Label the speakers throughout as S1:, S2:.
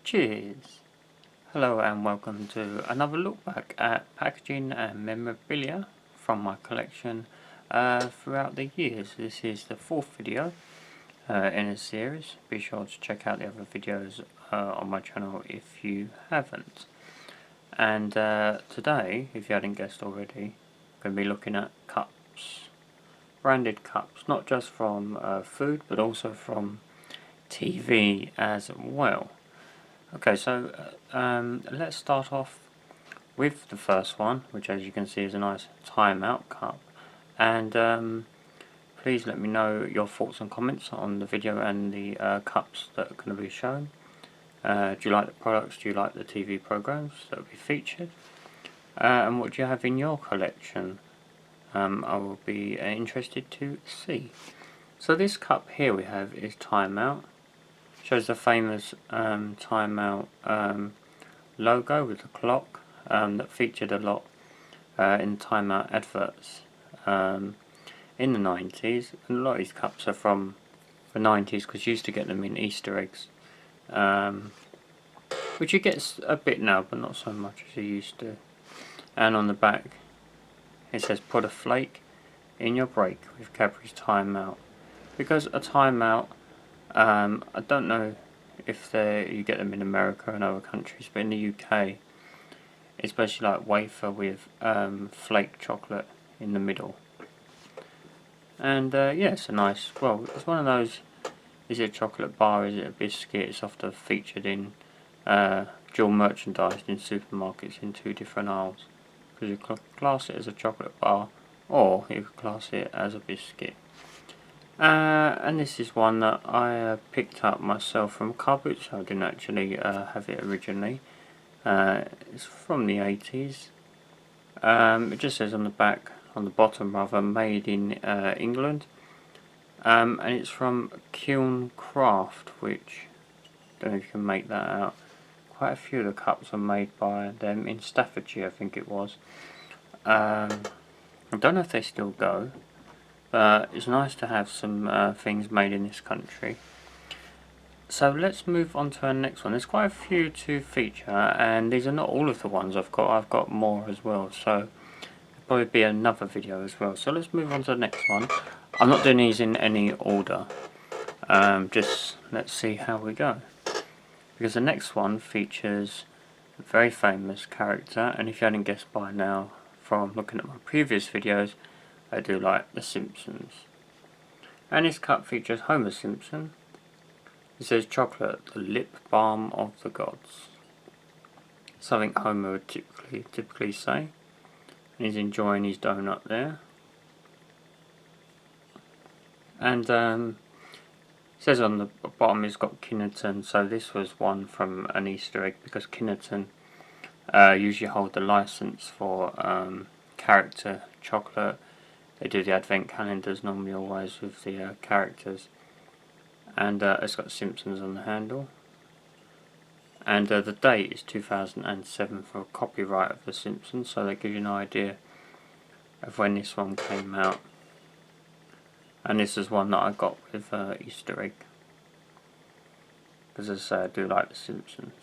S1: Cheers! Hello and welcome to another look back at packaging and memorabilia from my collection throughout the years. This is the fourth video in a series. Be sure to check out the other videos on my channel if you haven't. And today, if you hadn't guessed already, I'm going to be looking at cups. Branded cups, not just from food but also from TV as well. Okay, so let's start off with the first one, which as you can see is a nice timeout cup. And please let me know your thoughts and comments on the video and the cups that are going to be shown. Do you like the products? Do you like the TV programs that will be featured? And what do you have in your collection? I will be interested to see. So this cup here we have is timeout. Shows the famous timeout logo with the clock that featured a lot in timeout adverts in the 90s. And a lot of these cups are from the 90s because you used to get them in Easter eggs, which you get a bit now but not so much as you used to. And on the back it says put a flake in your break with Caffreys timeout, because a timeout, I don't know if you get them in America and other countries, but in the UK it's basically like wafer with flake chocolate in the middle. And yeah, it's a nice, well, it's one of those, is it a chocolate bar, is it a biscuit? It's often featured in dual merchandise in supermarkets in two different aisles, because you could class it as a chocolate bar or you could class it as a biscuit. And this is one that I picked up myself from a cupboard, so I didn't actually have it originally. It's from the 80s. It just says on the back, on the bottom rather, made in England. And it's from Kiln Craft, which, I don't know if you can make that out. Quite a few of the cups are made by them in Staffordshire, I think it was. I don't know if they still go. But it's nice to have some things made in this country. So let's move on to our next one. There's quite a few to feature, and these are not all of the ones I've got. I've got more as well, so there'll probably be another video as well. So let's move on to the next one. I'm not doing these in any order. Just let's see how we go. Because the next one features a very famous character, and if you hadn't guessed by now from looking at my previous videos, I do like the Simpsons. And this cup features Homer Simpson. It says chocolate, the lip balm of the gods. Something Homer would typically say. And he's enjoying his donut there. And it says on the bottom it's got Kinnerton, so this was one from an Easter egg, because Kinnerton usually hold the license for character chocolate. They do the advent calendars normally always with the characters, and it's got Simpsons on the handle, and the date is 2007 for copyright of the Simpsons, so that gives you an idea of when this one came out. And this is one that I got with Easter egg, because as I say, I do like the Simpsons.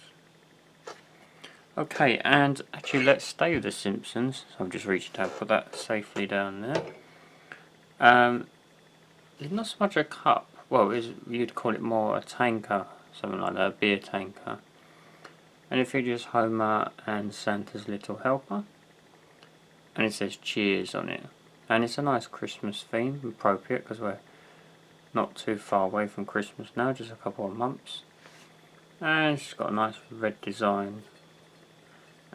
S1: Okay, and actually let's stay with the Simpsons, so I've just reached out, put that safely down there. It's not so much a cup, well, you'd call it more a tanker, something like that, a beer tanker. And it features Homer and Santa's little helper. And it says cheers on it. And it's a nice Christmas theme, appropriate, because we're not too far away from Christmas now, just a couple of months. And it's got a nice red design.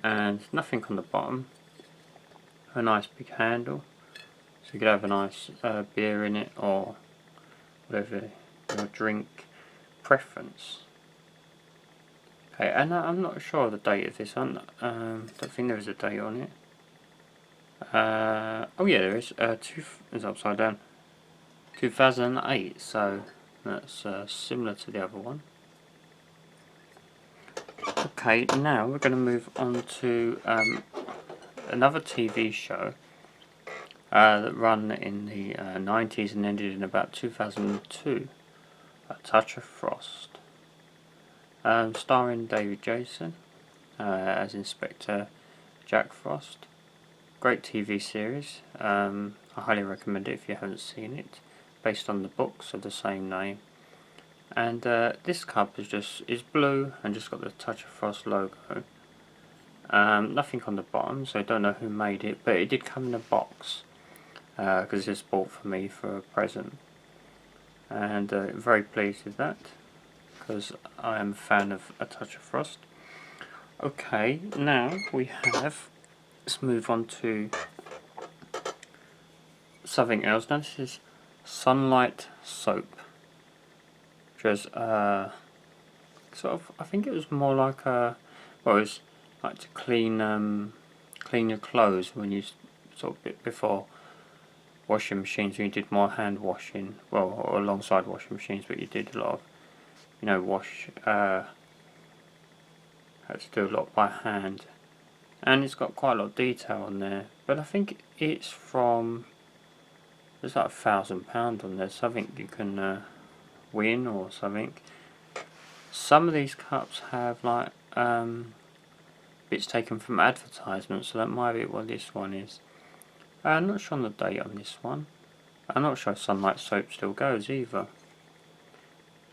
S1: And nothing on the bottom. A nice big handle. So you could have a nice beer in it, or whatever your drink preference. Okay, and I'm not sure of the date of this one. Don't think there is a date on it. Oh yeah, there is. It's upside down. 2008. So that's similar to the other one. Okay, now we're going to move on to another TV show that ran in the 90s and ended in about 2002, A Touch of Frost. starring David Jason as Inspector Jack Frost. Great TV series. I highly recommend it if you haven't seen it. Based on the books of the same name. And this cup is blue and just got the Touch of Frost logo. Nothing on the bottom, so I don't know who made it, but it did come in a box because it's bought for me for a present. And very pleased with that because I am a fan of A Touch of Frost. Okay, now we have, let's move on to something else. Now this is Sunlight Soap, which was sort of, I think it was more like a, well, it was like to clean clean your clothes when you sort of before washing machines, when you did more hand washing, well, or alongside washing machines, but you did a lot of, you know, had to do a lot by hand. And it's got quite a lot of detail on there, but I think it's from, there's like £1,000 on there, something you can win or something. Some of these cups have like bits taken from advertisements, so that might be what this one is. I'm not sure on the date on this one. I'm not sure if Sunlight Soap still goes either.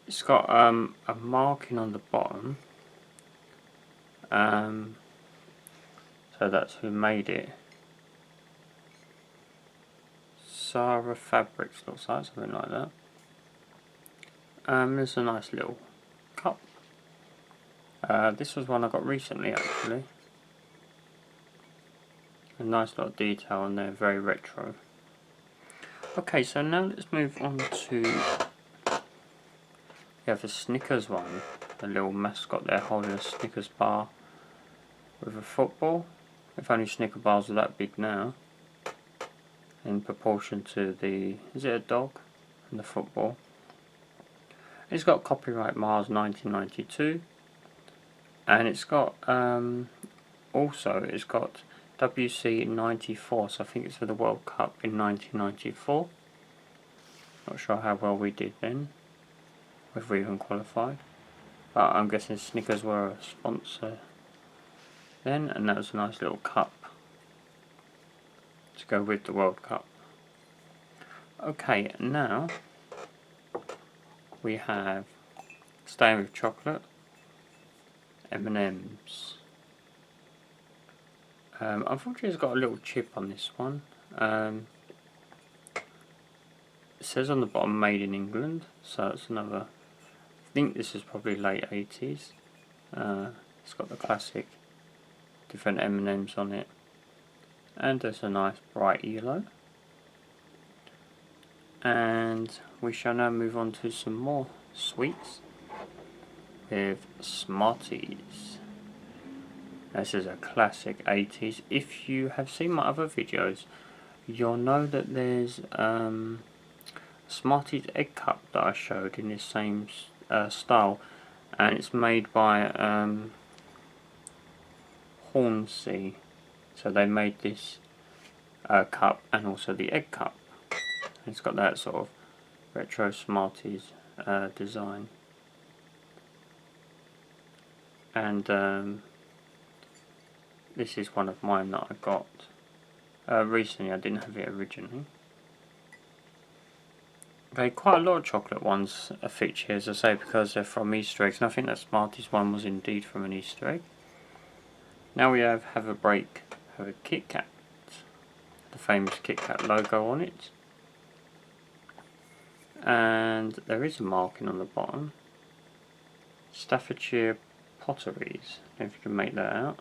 S1: It's got a marking on the bottom, so that's who made it. Sarah Fabrics looks like, something like that. There's a nice little cup. This was one I got recently actually. A nice lot of detail on there, very retro. Okay, so now let's move on to, we have a Snickers one, a little mascot there holding a Snickers bar with a football. If only Snicker bars are that big now, in proportion to the, is it a dog and the football. It's got copyright Mars 1992, and it's got also it's got WC 94, so I think it's for the World Cup in 1994. Not sure how well we did then, if we even qualified, but I'm guessing Snickers were a sponsor then, and that was a nice little cup to go with the World Cup. Okay, now we have, staying with chocolate, M&M's. Unfortunately it's got a little chip on this one. It says on the bottom made in England, so it's another, I think this is probably late 80s. It's got the classic different M&M's on it, and there's a nice bright yellow. And we shall now move on to some more sweets with Smarties. This is a classic 80s. If you have seen my other videos, you'll know that there's Smarties egg cup that I showed in this same style, and it's made by Hornsey. So they made this cup and also the egg cup. It's got that sort of retro Smarties design, and this is one of mine that I got recently. I didn't have it originally. Okay, quite a lot of chocolate ones are featured here, as I say, because they're from Easter eggs, and I think that Smarties one was indeed from an Easter egg. Now we have a break, have a Kit Kat, the famous Kit Kat logo on it, and there is a marking on the bottom, Staffordshire Potteries, I don't know if you can make that out.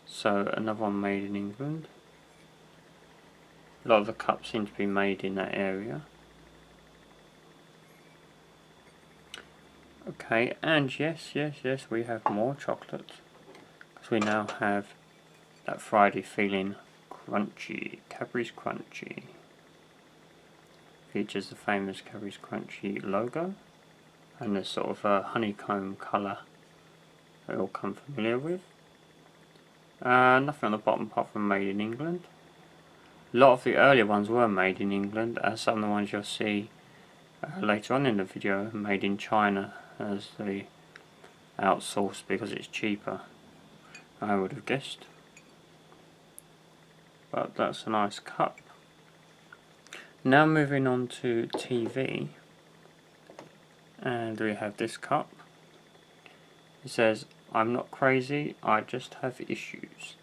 S1: So another one made in England. A lot of the cups seem to be made in that area. Okay, and yes, we have more chocolate, because we now have that Friday feeling crunchy, Cadbury's Crunchy. Features the famous Cadbury's Crunchy logo, and the sort of a honeycomb colour that you'll come familiar with. Nothing on the bottom apart from made in England. A lot of the earlier ones were made in England, as some of the ones you'll see later on in the video are made in China, as the outsourced because it's cheaper, I would have guessed. But that's a nice cup. Now moving on to TV, and we have this cup. It says, "I'm not crazy, I just have issues."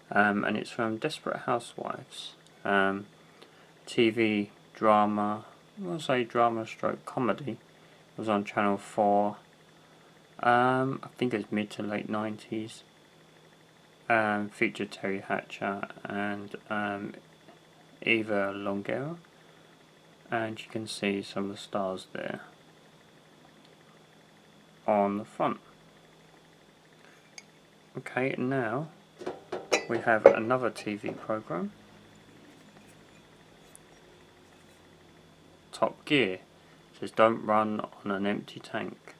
S1: And it's from Desperate Housewives. TV drama, I'll say drama stroke comedy. It was on Channel 4. I think it was mid to late 90s. Featured Terry Hatcher and Eva Longoria. And you can see some of the stars there on the front. Okay, now we have another TV program, Top Gear. It says, "Don't run on an empty tank."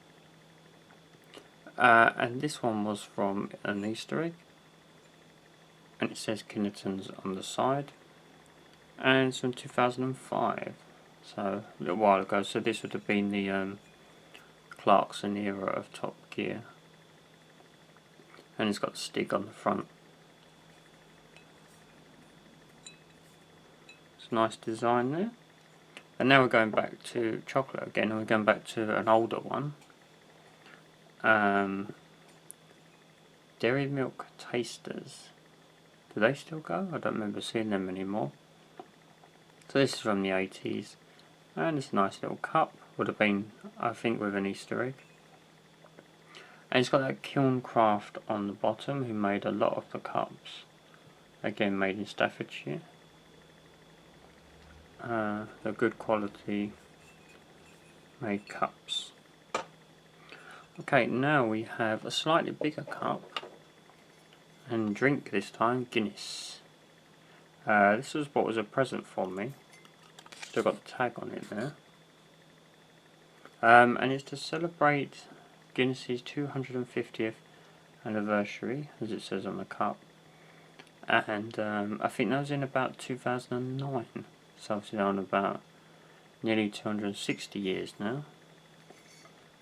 S1: And this one was from an Easter egg, and it says Kinnerton's on the side, and it's from 2005, so a little while ago. So this would have been the Clarkson era of Top Gear, and it's got the stick on the front. It's a nice design there. And now we're going back to chocolate again, and we're going back to an older one. Dairy Milk Tasters. Do they still go? I don't remember seeing them anymore. So this is from the 80s, and it's a nice little cup. Would have been, I think, with an Easter egg. And it's got that Kiln Craft on the bottom, who made a lot of the cups. Again, made in Staffordshire. They're good quality made cups. Okay, now we have a slightly bigger cup, and drink this time, Guinness. This was what was a present for me. Still got the tag on it there. And it's to celebrate Guinness's 250th anniversary, as it says on the cup. And I think that was in about 2009. So obviously on about nearly 260 years now.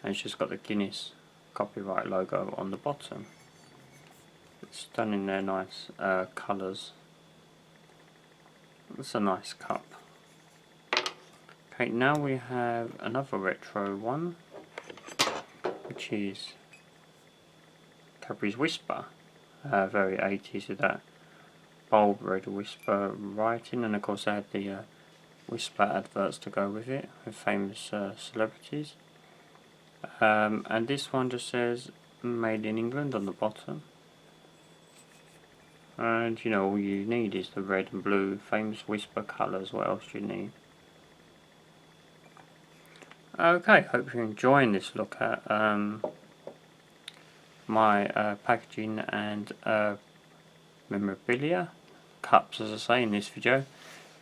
S1: And it's just got the Guinness copyright logo on the bottom. It's done in their nice colours. It's a nice cup. Okay, now we have another retro one, which is Tabriz Whisper. Very 80s with that bold red Whisper writing, and of course they had the Whisper adverts to go with it, with famous celebrities. And this one just says "Made in England" on the bottom. And you know, all you need is the red and blue famous Whisper colours. What else do you need? Okay, hope you're enjoying this look at my packaging and memorabilia cups, as I say in this video.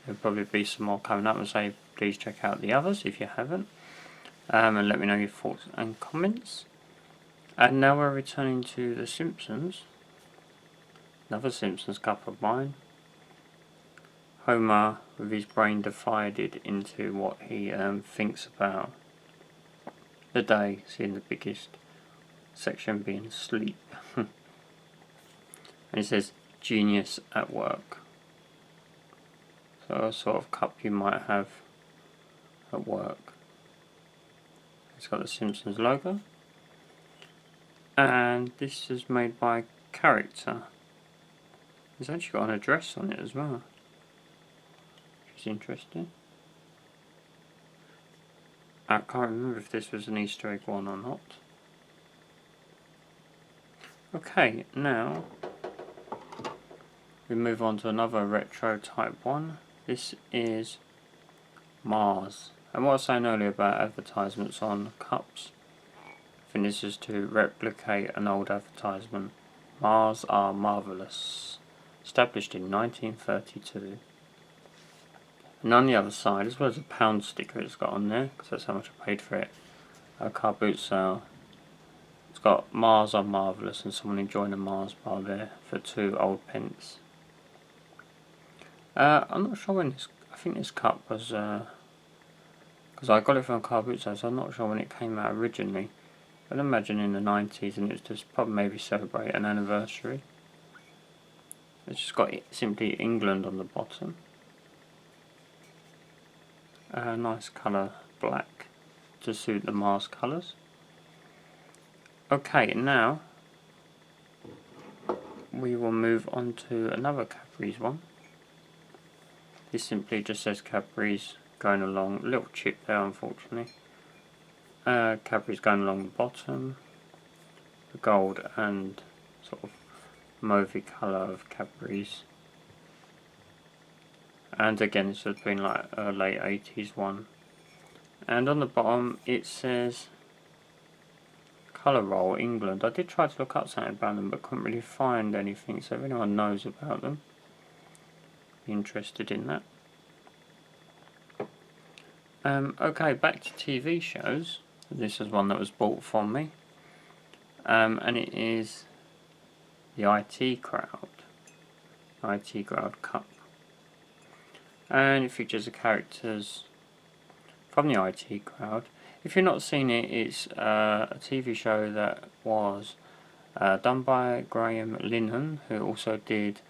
S1: There'll probably be some more coming up, and say please check out the others if you haven't, and let me know your thoughts and comments. And now we're returning to the Simpsons. Another Simpsons cup of mine. Homer with his brain divided into what he thinks about the day, seeing the biggest section being sleep. And it says "Genius at Work." So a sort of cup you might have at work. It's got the Simpsons logo, and this is made by Character. It's actually got an address on it as well, which is interesting. I can't remember if this was an Easter egg one or not. Okay, now we move on to another retro type one. This is Mars. And what I was saying earlier about advertisements on cups, I think this is to replicate an old advertisement. Mars are marvellous. Established in 1932. And on the other side, as well as a pound sticker it's got on there, because that's how much I paid for it, a car boot sale. It's got Mars are marvellous and someone enjoying a Mars bar there for 2 old pence. I'm not sure when this, I think this cup was, because I got it from a car boot sale, so I'm not sure when it came out originally. I'd imagine in the 90s, and it's just probably maybe celebrate an anniversary. It's just got simply England on the bottom. Nice colour, black, to suit the Mars colours. Okay, now we will move on to another Caffreys one. This simply just says Caffreys going along, little chip there unfortunately. Caffreys going along the bottom, the gold and sort of mauvey colour of Caffreys. And again, this has been like a late 80s one. And on the bottom it says Colour Roll England. I did try to look up something about them but couldn't really find anything, so if anyone knows about them, be interested in that. Okay, back to TV shows. This is one that was bought from me, and it is the IT Crowd Cup, and it features the characters from the IT Crowd. If you've not seen it, it's a TV show that was done by Graham Linehan, who also did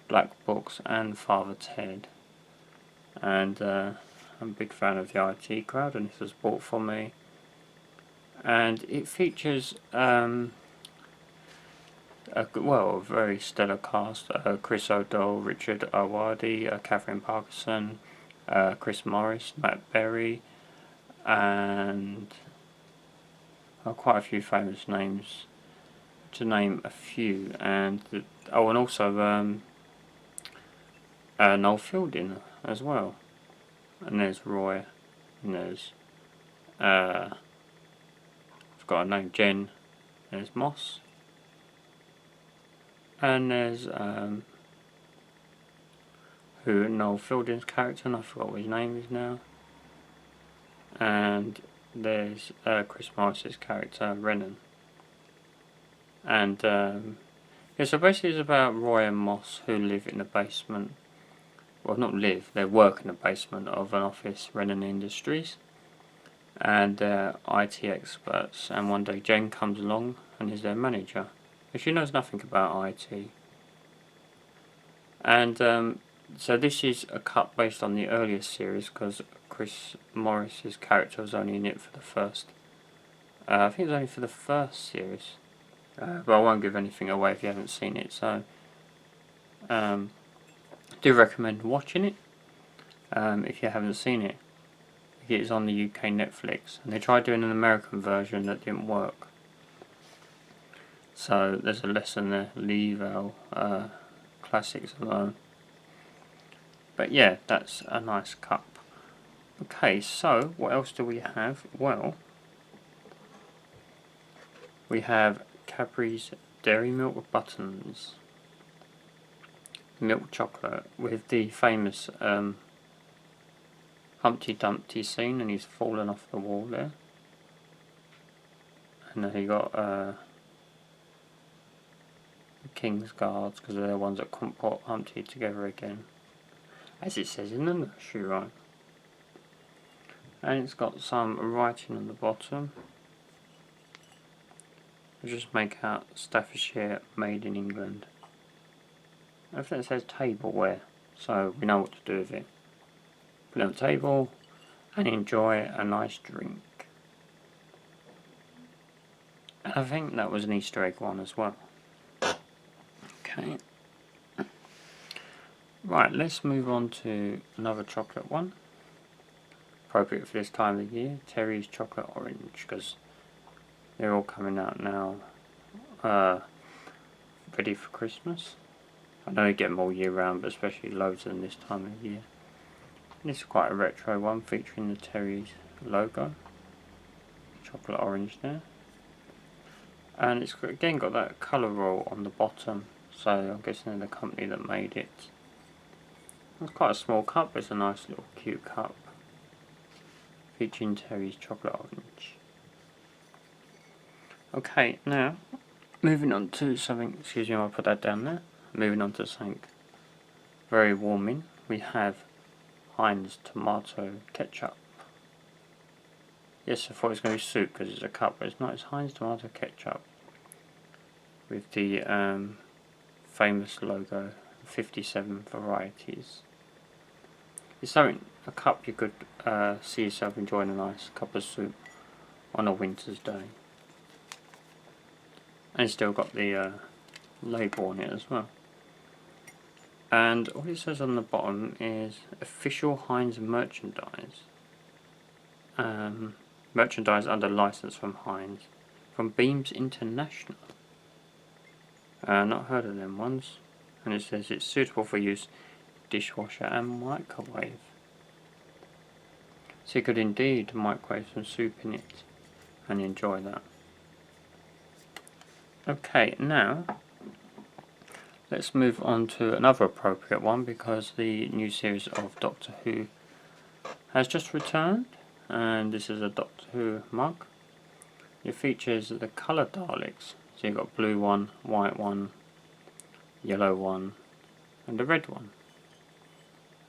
S1: Black Books and Father Ted, and I'm a big fan of the IT Crowd, and this was bought for me. And it features a very stellar cast: Chris O'Donnell, Richard Awardi, Catherine Parkinson, Chris Morris, Matt Berry, and quite a few famous names, to name a few. And and also Noel Fielding as well. And there's Roy, and there's I've got a name, Jen, there's Moss, and there's who Noel Fielding's character, and I forgot what his name is now, and there's Chris Morris's character, Renan. And yeah, so basically it's about Roy and Moss, who live in the basement. Well, not live, they work in the basement of an office, Renan Industries, and they're IT experts. And one day Jen comes along and is their manager, and she knows nothing about IT. And so this is a cut based on the earlier series, because Chris Morris's character was only in it for the first, I think it was only for the first series, but I won't give anything away if you haven't seen it. So do recommend watching it if you haven't seen it. It is on the UK Netflix, and they tried doing an American version that didn't work. So there's a lesson there, leave our classics alone. But yeah, that's a nice cup. Okay, so what else do we have? Well, we have Cadbury's Dairy Milk Buttons. Milk chocolate with the famous Humpty Dumpty scene, and he's fallen off the wall there. And then he got the King's Guards, because they're the ones that couldn't put Humpty together again, as it says in the nursery rhyme. And it's got some writing on the bottom. I just make out Staffordshire, made in England. I think it says tableware, so we know what to do with it. Put it on the table and enjoy a nice drink. And I think that was an Easter egg one as well. Okay. Right, let's move on to another chocolate one. Appropriate for this time of the year, Terry's Chocolate Orange, because they're all coming out now, ready for Christmas. I know you get them all year round, but especially loads of them this time of year. This is quite a retro one, featuring the Terry's logo, chocolate orange there, and it's again got that colour roll on the bottom, so I'm guessing they're the company that made it. It's quite a small cup, but it's a nice little cute cup, featuring Terry's chocolate orange. Okay, now moving on to something, excuse me, I'll put that down there. Moving on to something very warming, we have Heinz tomato ketchup. Yes, I thought it was going to be soup because it's a cup, but it's not. It's Heinz tomato ketchup with the famous logo, 57 varieties. It's something, a cup you could see yourself enjoying a nice cup of soup on a winter's day. And it's still got the label on it as well. And what it says on the bottom is official Heinz merchandise. Merchandise under license from Heinz, from Beams International. Not heard of them ones. And it says it's suitable for use dishwasher and microwave. So you could indeed microwave some soup in it and enjoy that. Okay, now let's move on to another appropriate one, because the new series of Doctor Who has just returned, and this is a Doctor Who mug. It features the colour Daleks, so you've got blue one, white one, yellow one and the red one,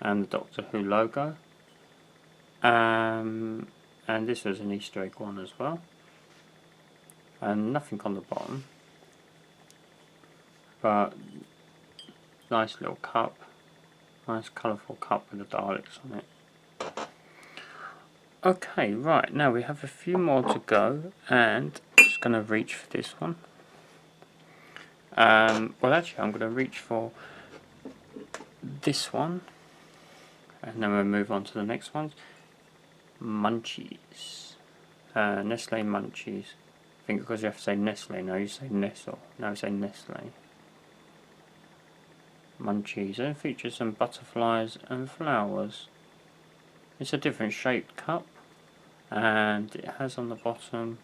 S1: and the Doctor Who logo, and this was an Easter egg one as well, and nothing on the bottom, but nice little cup, nice colourful cup with the Daleks on it. Okay, right, now we have a few more to go, and I'm just going to reach for this one. Well, actually I'm going to reach for this one, and then we'll move on to the next ones. Munchies, Nestle Munchies. I think because you have to say Nestle, now you say Nestle, now you say Nestle. Munchies, and it features some butterflies and flowers. It's a different shaped cup, and it has on the bottom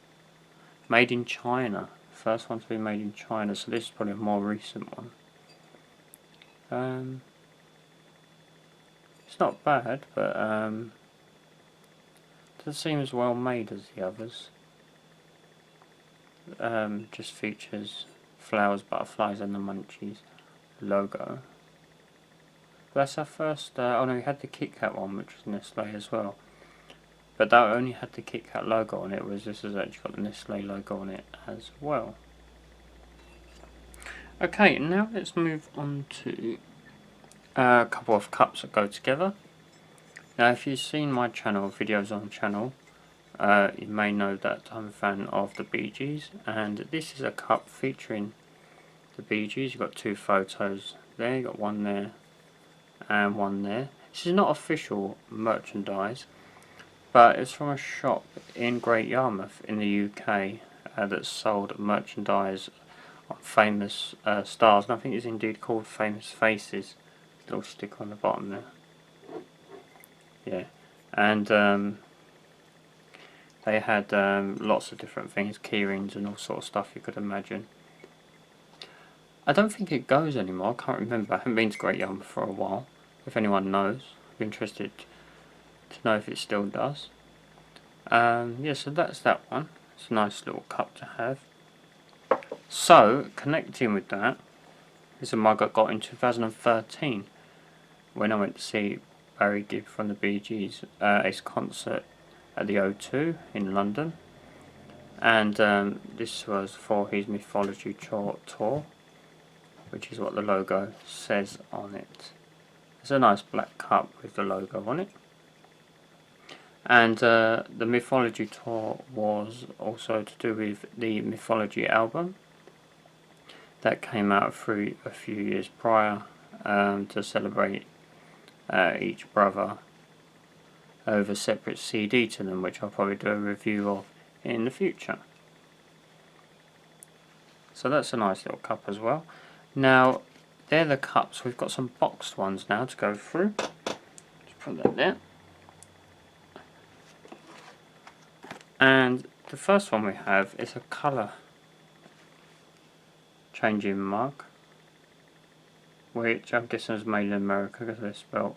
S1: made in China. First one to be made in China, so this is probably a more recent one. It's not bad, but it doesn't seem as well made as the others. Just features flowers, butterflies and the Munchies logo. But that's our first, oh no, we had the Kit Kat one, which was Nestle as well. But that only had the Kit Kat logo on it, whereas this has actually got the Nestle logo on it as well. Okay, now let's move on to a couple of cups that go together. Now if you've seen my channel, videos on the channel, you may know that I'm a fan of the Bee Gees, and this is a cup featuring the Bee Gees. You've got two photos there, you've got one there and one there. This is not official merchandise, but it's from a shop in Great Yarmouth in the UK that sold merchandise on famous stars, and I think it's indeed called Famous Faces. Little sticker on the bottom there. Yeah, and they had lots of different things, keyrings and all sort of stuff you could imagine. I don't think it goes anymore, I can't remember. I haven't been to Great Yarmouth for a while. If anyone knows, I'd be interested to know if it still does. Yeah, so that's that one. It's a nice little cup to have. So, connecting with that is a mug I got in 2013 when I went to see Barry Gibb from the Bee Gees, his concert at the O2 in London. And this was for his Mythology tour, which is what the logo says on it. It's a nice black cup with the logo on it. And the Mythology tour was also to do with the Mythology album that came out through a few years prior, to celebrate each brother over separate CD to them, which I'll probably do a review of in the future. So that's a nice little cup as well. Now they're the cups. We've got some boxed ones now to go through. Just put that there. And the first one we have is a colour changing mug, which I'm guessing is made in America because they're spelled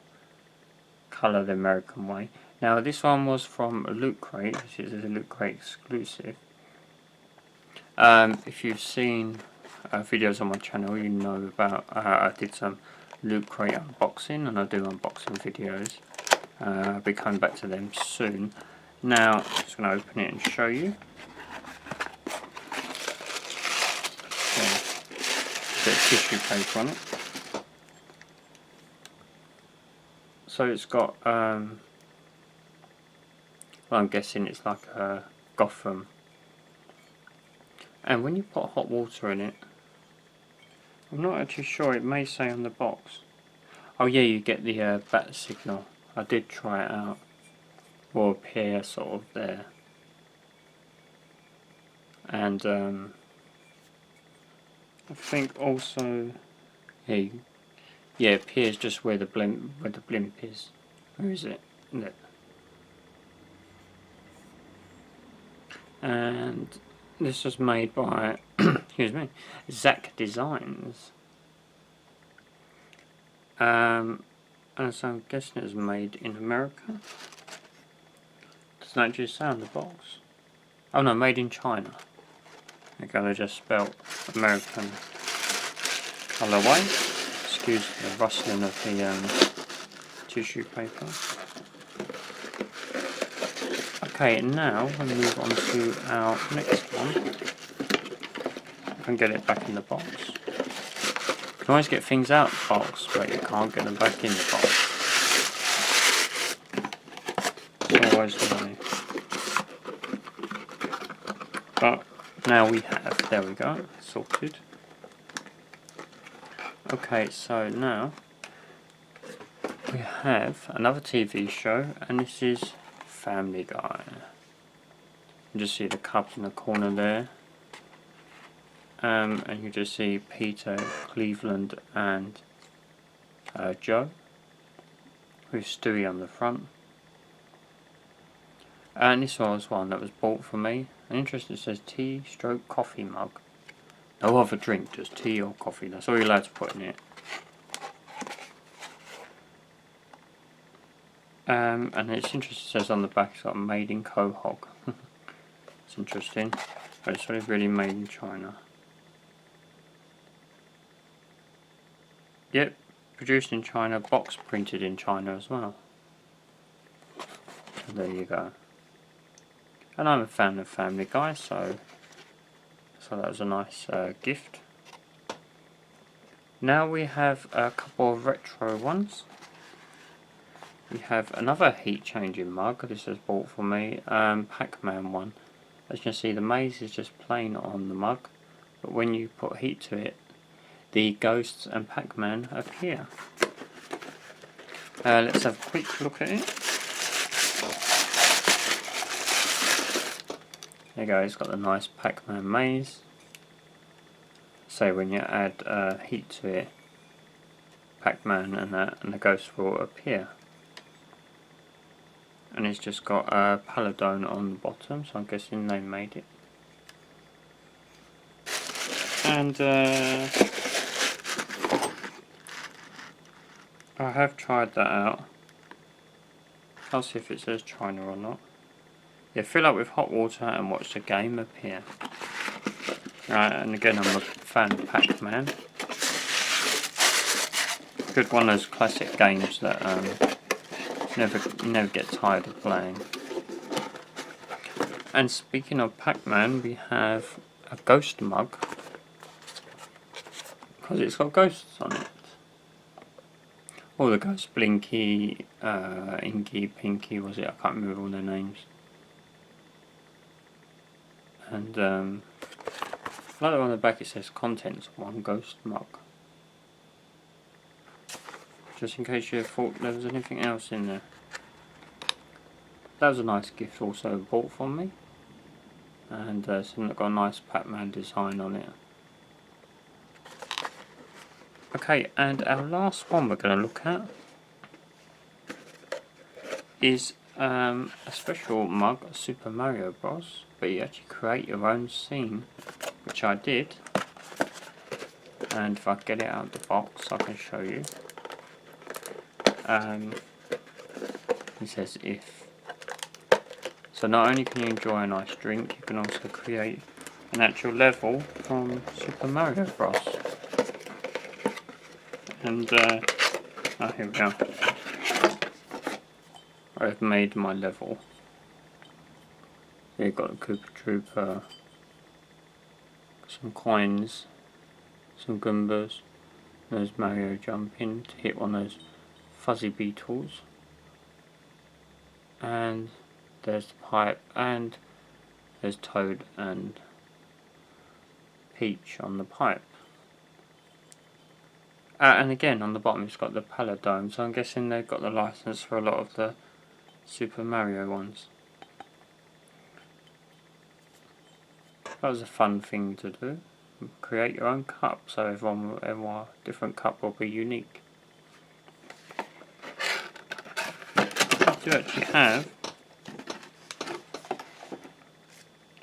S1: colour the American way. Now this one was from Loot Crate, which is a Loot Crate exclusive. If you've seen videos on my channel, you know about I did some Loot Crate unboxing, and I do unboxing videos. I'll be coming back to them soon. Now, just just going to open it and show you. Bit of tissue paper on it. So it's got, well, I'm guessing it's like a Gotham. And when you put hot water in it, I'm not actually sure, it may say on the box. Oh yeah, you get the bat signal. I did try it out. Will appear sort of there. And I think also, yeah, it appears just where the blimp is. Where is it? There. And this was made by, excuse me, Zach Designs. And so I'm guessing it was made in America. Doesn't actually say on the box. Oh no, made in China. Okay, they just spelt American colourway. Excuse the rustling of the tissue paper. Okay, now we move on to our next one. I can get it back in the box. You can always get things out of the box, but you can't get them back in the box. It's always the way. But now we have, there we go, sorted. Okay, so now we have another TV show, and this is Family Guy. You just see the cup in the corner there. And you just see Peter, Cleveland and Joe with Stewie on the front. And this was one that was bought for me. And interesting, it says tea stroke coffee mug. No other drink, just tea or coffee. That's all you're allowed to put in it. And it's interesting, it says on the back it's got made in Quahog. It's interesting. But it's really made in China. Yep, produced in China, box printed in China as well. So there you go. And I'm a fan of Family Guy, so that was a nice gift. Now we have a couple of retro ones. We have another heat changing mug. This was bought for me, PacMan one. As you can see, the maze is just plain on the mug, but when you put heat to it, the ghosts and PacMan appear. Let's have a quick look at it. There you go, it's got the nice PacMan maze. So when you add heat to it, PacMan and the ghost will appear. And it's just got a paladone on the bottom, so I'm guessing they made it. And I have tried that out. I'll see if it says China or not. Yeah, fill up with hot water and watch the game appear. Right, and again I'm a fan of PacMan. Good one of those classic games that you never get tired of playing. And speaking of PacMan, we have a ghost mug. Because it's got ghosts on it. All the ghosts, Blinky, Inky, Pinky, was it? I can't remember all their names. And like on the back it says contents one ghost mug. Just in case you thought there was anything else in there. That was a nice gift also bought from me. And something that got a nice PacMan design on it. Okay, and our last one we're going to look at is a special mug, Super Mario Bros. But you actually create your own scene, which I did. And if I get it out of the box, I can show you. It says if. So not only can you enjoy a nice drink, you can also create an actual level from Super Mario Bros. And oh, here we go. I've made my level. You've got the Koopa Trooper, some coins, some Goombas, there's Mario jumping to hit one of those fuzzy beetles, and there's the pipe, and there's Toad and Peach on the pipe. And again on the bottom it's got the Paladome, so I'm guessing they've got the license for a lot of the Super Mario ones. That was a fun thing to do. Create your own cup, so every different cup will be unique. I do actually have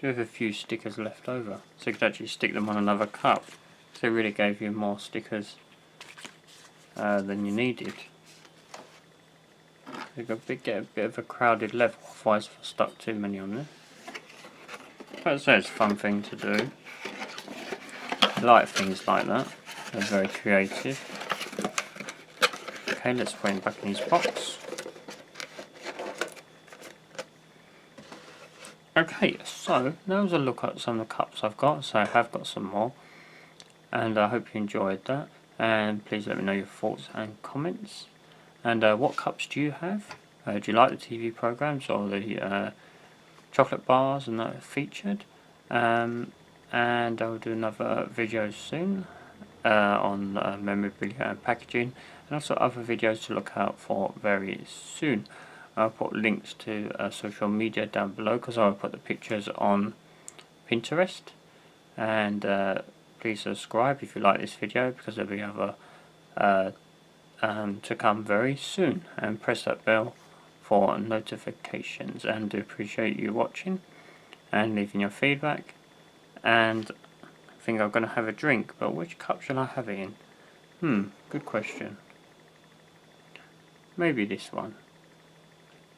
S1: a few stickers left over, so you could actually stick them on another cup. So it really gave you more stickers than you needed. You got to get a bit of a crowded level, otherwise if I stuck too many on there. But so it's a fun thing to do. I like things like that. They're very creative. Okay, let's put it back in his box. Okay, so that was a look at some of the cups I've got. So I have got some more, and I hope you enjoyed that. And please let me know your thoughts and comments. And what cups do you have? Do you like the TV programs or the chocolate bars and that are featured? And I'll do another video soon on memorabilia and packaging, and also other videos to look out for very soon. I'll put links to social media down below, because I'll put the pictures on Pinterest. And please subscribe if you like this video, because there'll be other to come very soon, and press that bell for notifications. And do appreciate you watching and leaving your feedback. And I think I'm going to have a drink, but which cup shall I have it in? Good question. Maybe this one.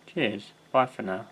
S1: Cheers, bye for now.